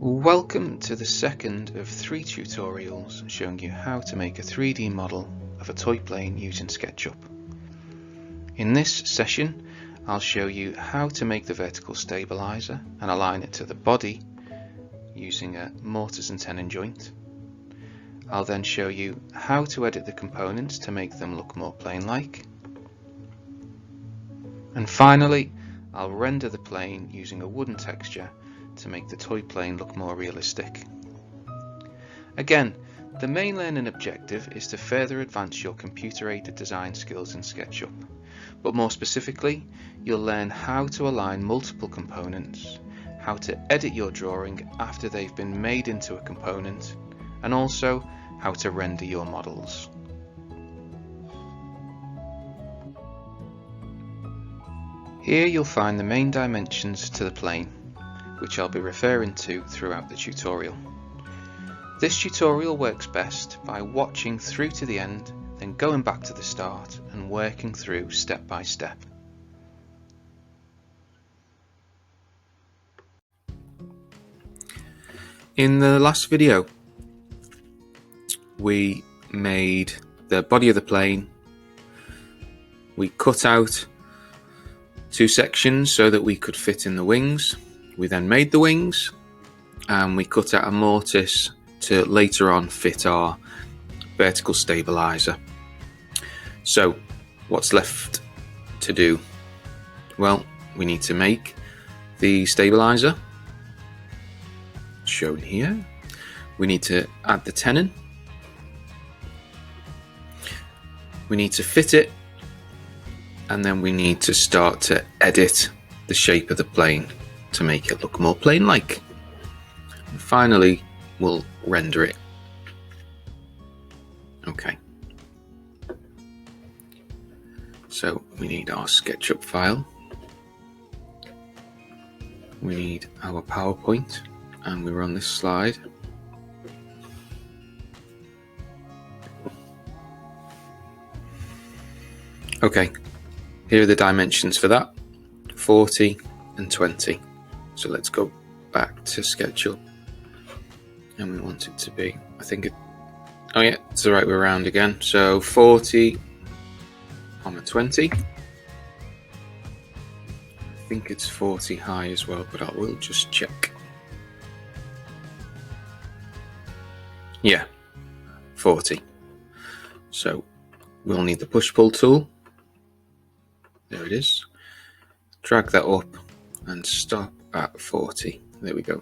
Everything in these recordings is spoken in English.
Welcome to the second of 3 tutorials showing you how to make a 3D model of a toy plane using SketchUp. In this session, I'll show you how to make the vertical stabilizer and align it to the body using a mortise and tenon joint. I'll then show you how to edit the components to make them look more plane-like. And finally, I'll render the plane using a wooden texture to make the toy plane look more realistic. Again, the main learning objective is to further advance your computer-aided design skills in SketchUp, but more specifically, you'll learn how to align multiple components, how to edit your drawing after they've been made into a component, and also how to render your models. Here you'll find the main dimensions to the plane, which I'll be referring to throughout the tutorial. This tutorial works best by watching through to the end, then going back to the start and working through step by step. In the last video, we made the body of the plane. We cut out 2 sections so that we could fit in the wings. We then made the wings and we cut out a mortise to later on fit our vertical stabilizer. So what's left to do? Well, we need to make the stabilizer, shown here. We need to add the tenon. We need to fit it, and then we need to start to edit the shape of the plane to make it look more plane-like. And finally, we'll render it. Okay. So we need our SketchUp file. We need our PowerPoint, and we're on this slide. Okay, here are the dimensions for that, 40 and 20. So let's go back to SketchUp, and we want it to be, oh yeah, it's the right way around again. So 40, 20. I think it's 40 high as well, but I will just check. Yeah, 40. So we'll need the push-pull tool. There it is. Drag that up and stop at 40. There we go.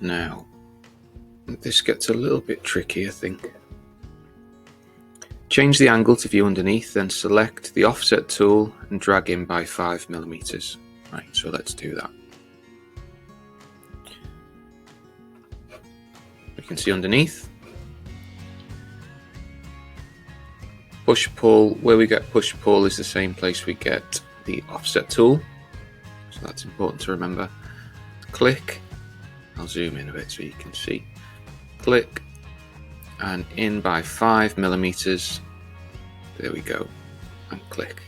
Now, this gets a little bit tricky, I think. Change the angle to view underneath, then select the offset tool and drag in by 5mm. Right, so let's do that. We can see underneath. Push-pull, where we get push-pull is the same place we get the offset tool. So that's important to remember. Click, I'll zoom in a bit so you can see. Click, and in by 5mm. There we go, and click.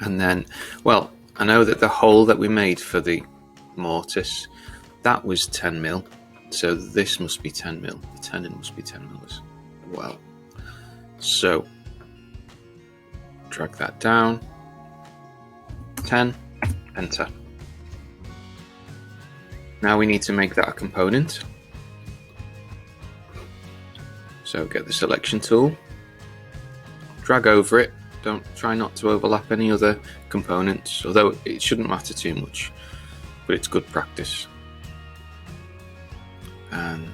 And then, well, I know that the hole that we made for the mortise, that was 10mm. So this must be 10mm. The tenon must be 10mm as well. So drag that down, 10, enter. Now we need to make that a component. So get the selection tool, drag over it. Try not to overlap any other components, although it shouldn't matter too much, but it's good practice. And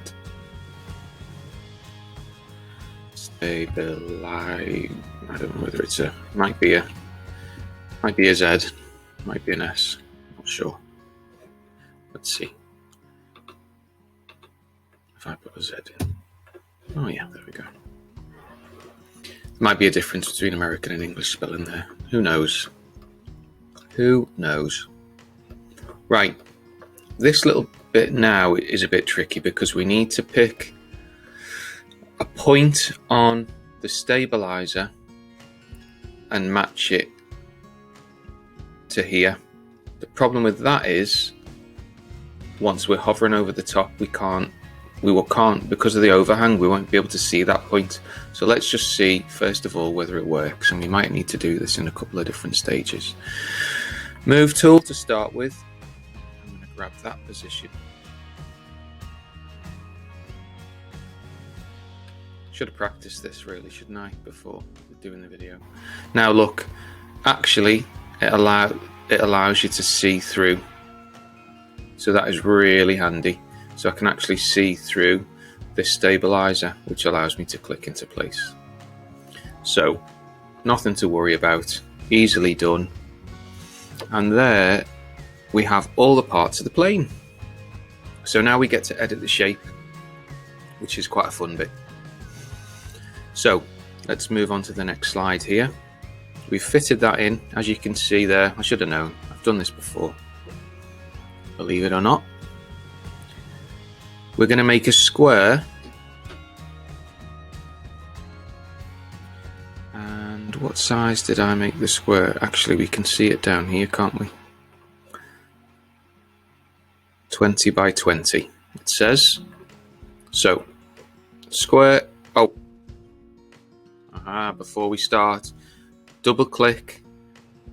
stabilize. I don't know whether it's might be a Z, might be an S. Not sure. Let's see. If I put a Z in. Oh yeah, there we go. Might be a difference between American and English spelling there. Who knows? Who knows? Right. This little bit now is a bit tricky because we need to pick a point on the stabilizer and match it to here. The problem with that is, once we're hovering over the top, we can't, because of the overhang, we won't be able to see that point. So let's just see, first of all, whether it works, and we might need to do this in a couple of different stages. Move tool to start with. I'm going to grab that position. Should have practiced this really, shouldn't I, before doing the video. Now look, actually it allows you to see through, so that is really handy. So I can actually see through this stabilizer, which allows me to click into place. So nothing to worry about, easily done. And there we have all the parts of the plane. So now we get to edit the shape, which is quite a fun bit. So let's move on to the next slide here. We've fitted that in, as you can see there. I should have known, I've done this before, believe it or not. We're going to make a square, and what size did I make the square? Actually, we can see it down here, can't we? 20 by 20 it says. So square, before we start, double click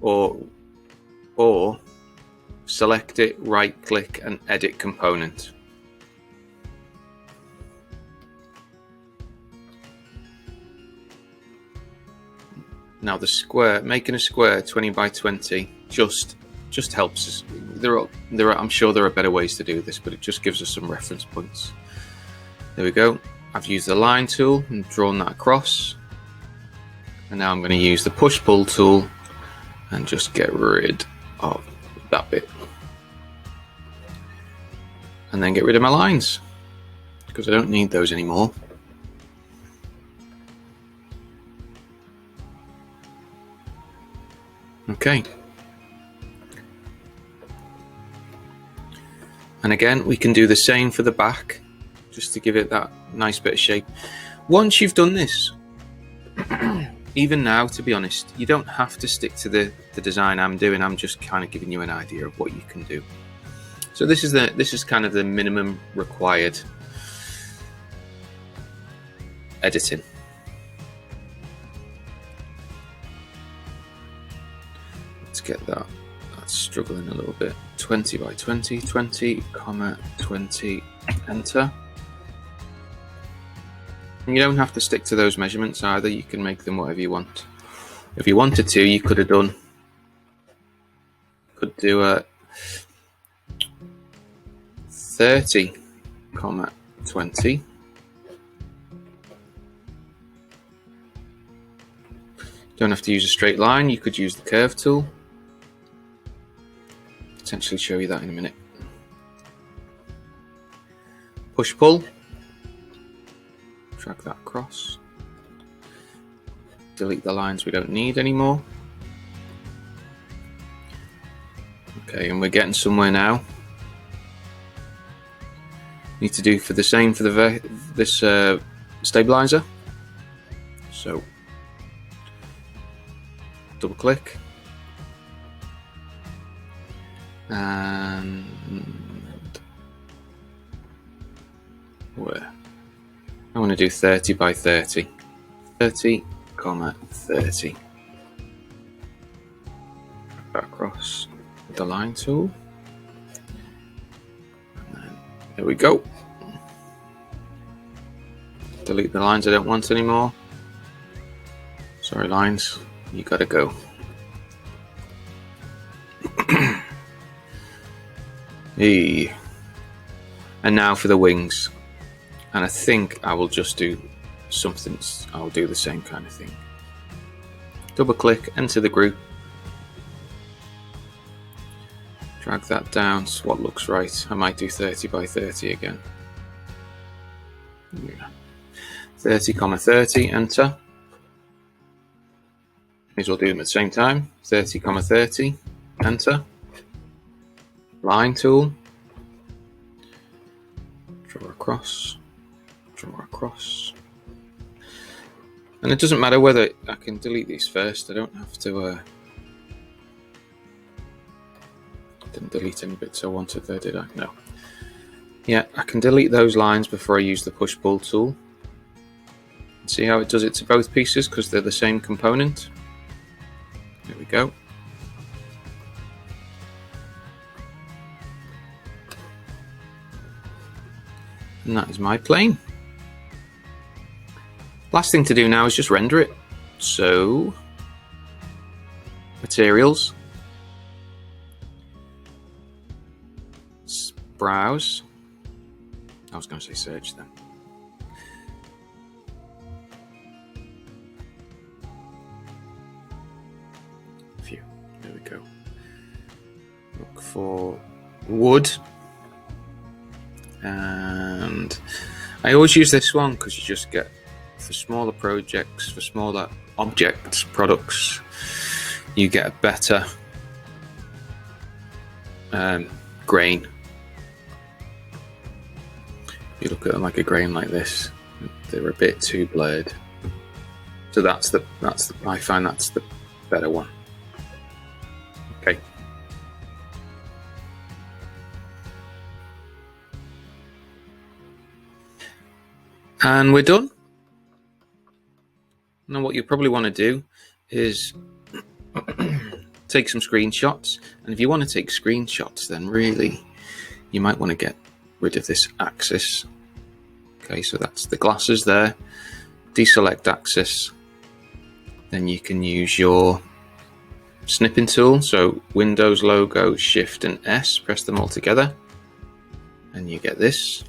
or select it, right click and edit component. Now the square, making a square 20 by 20 just helps us. I'm sure there are better ways to do this, but it just gives us some reference points. There we go. I've used the line tool and drawn that across. And now I'm going to use the push-pull tool and just get rid of that bit. And then get rid of my lines, because I don't need those anymore. Okay. And again, we can do the same for the back, just to give it that nice bit of shape. Once you've done this, even now, to be honest, you don't have to stick to the design I'm doing. I'm just kind of giving you an idea of what you can do. So this is kind of the minimum required editing. Let's get that. That's struggling a little bit. 20 by 20, 20, 20, enter. And you don't have to stick to those measurements either. You can make them whatever you want. If you wanted to, you could do a 30, 20. Don't have to use a straight line. You could use the curve tool. Potentially show you that in a minute. Push pull. Drag that across. Delete the lines we don't need anymore. Okay, and we're getting somewhere now. Need to do for the same for this stabilizer. So double click and where? I want to do 30 by 30. 30, 30. Back across with the line tool. And then there we go. Delete the lines I don't want anymore. Sorry, lines, you gotta go. Hey. And now for the wings. And I think I will just do something, I'll do the same kind of thing. Double click, enter the group. Drag that down to what looks right. I might do 30 by 30 again. Yeah. 30, 30, enter. May as well do them at the same time. 30, 30, enter. Line tool. Draw across. Draw across. And it doesn't matter whether I can delete these first. I don't have to Didn't delete any bits I wanted there, did I? No. Yeah, I can delete those lines before I use the push-pull tool. See how it does it to both pieces because they're the same component. There we go. And that is my plane. Last thing to do now is just render it. So, materials, browse. I was going to say search then. View. There we go. Look for wood. And I always use this one because you just get, for smaller projects, for smaller objects, products, you get a better grain. You look at them like a grain like this, they're a bit too blurred. So I find that's the better one. Okay. And we're done. Now what you probably want to do is take some screenshots. And if you want to take screenshots, then really you might want to get rid of this axis. Okay, so that's the glasses there. Deselect axis. Then you can use your snipping tool. So Windows logo, Shift and S, press them all together. And you get this.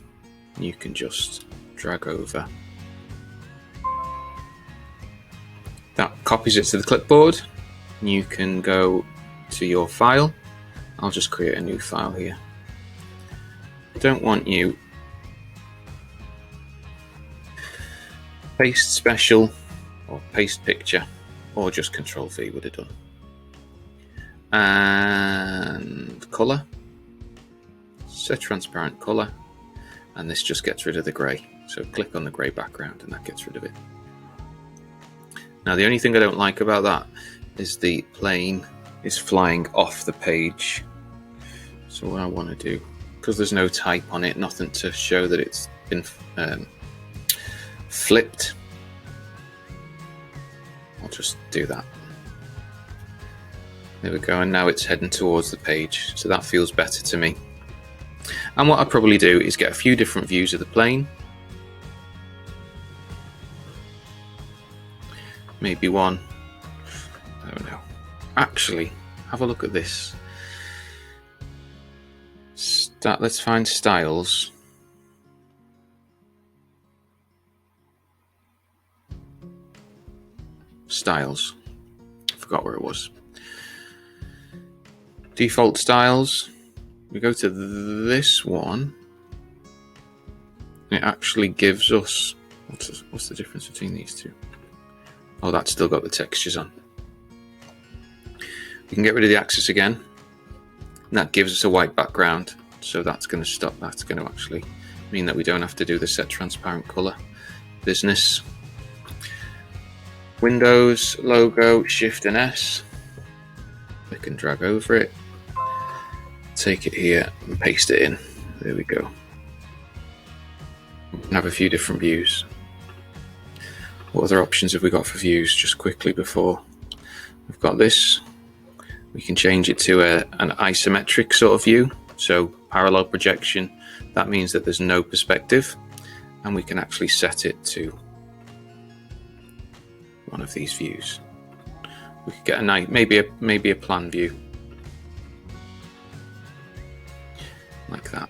You can just drag over. That copies it to the clipboard. You can go to your file. I'll just create a new file here. Don't want you. Paste special or paste picture or just Control V would have done. And color. Set transparent color. And this just gets rid of the grey. So click on the grey background and that gets rid of it. Now the only thing I don't like about that is the plane is flying off the page. So what I want to do, because there's no type on it, nothing to show that it's been flipped, I'll just do that. There we go, and now it's heading towards the page, so that feels better to me. And what I'll probably do is get a few different views of the plane. Maybe one. I don't know. Actually, have a look at this. Let's find styles. Styles. I forgot where it was. Default styles. We go to this one. It actually gives us. What's the difference between these two? Oh, that's still got the textures on. We can get rid of the axis again. And that gives us a white background. So that's going to stop. That's going to actually mean that we don't have to do the set transparent color business. Windows, logo, Shift and S. Click and drag over it. Take it here and paste it in. There we go. We can have a few different views. What other options have we got for views? Just quickly before we've got this, we can change it to an isometric sort of view. So parallel projection, that means that there's no perspective, and we can actually set it to one of these views. We could get a nice, maybe a plan view, like that.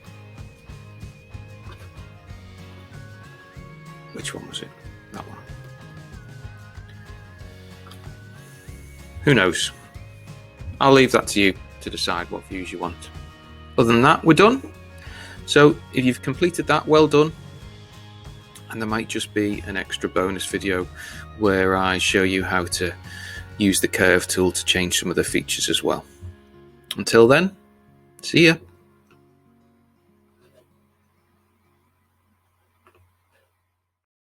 Which one was it? That one. Who knows? I'll leave that to you to decide what views you want. Other than that, we're done. So if you've completed that, well done. And there might just be an extra bonus video where I show you how to use the curve tool to change some of the features as well. Until then, see ya.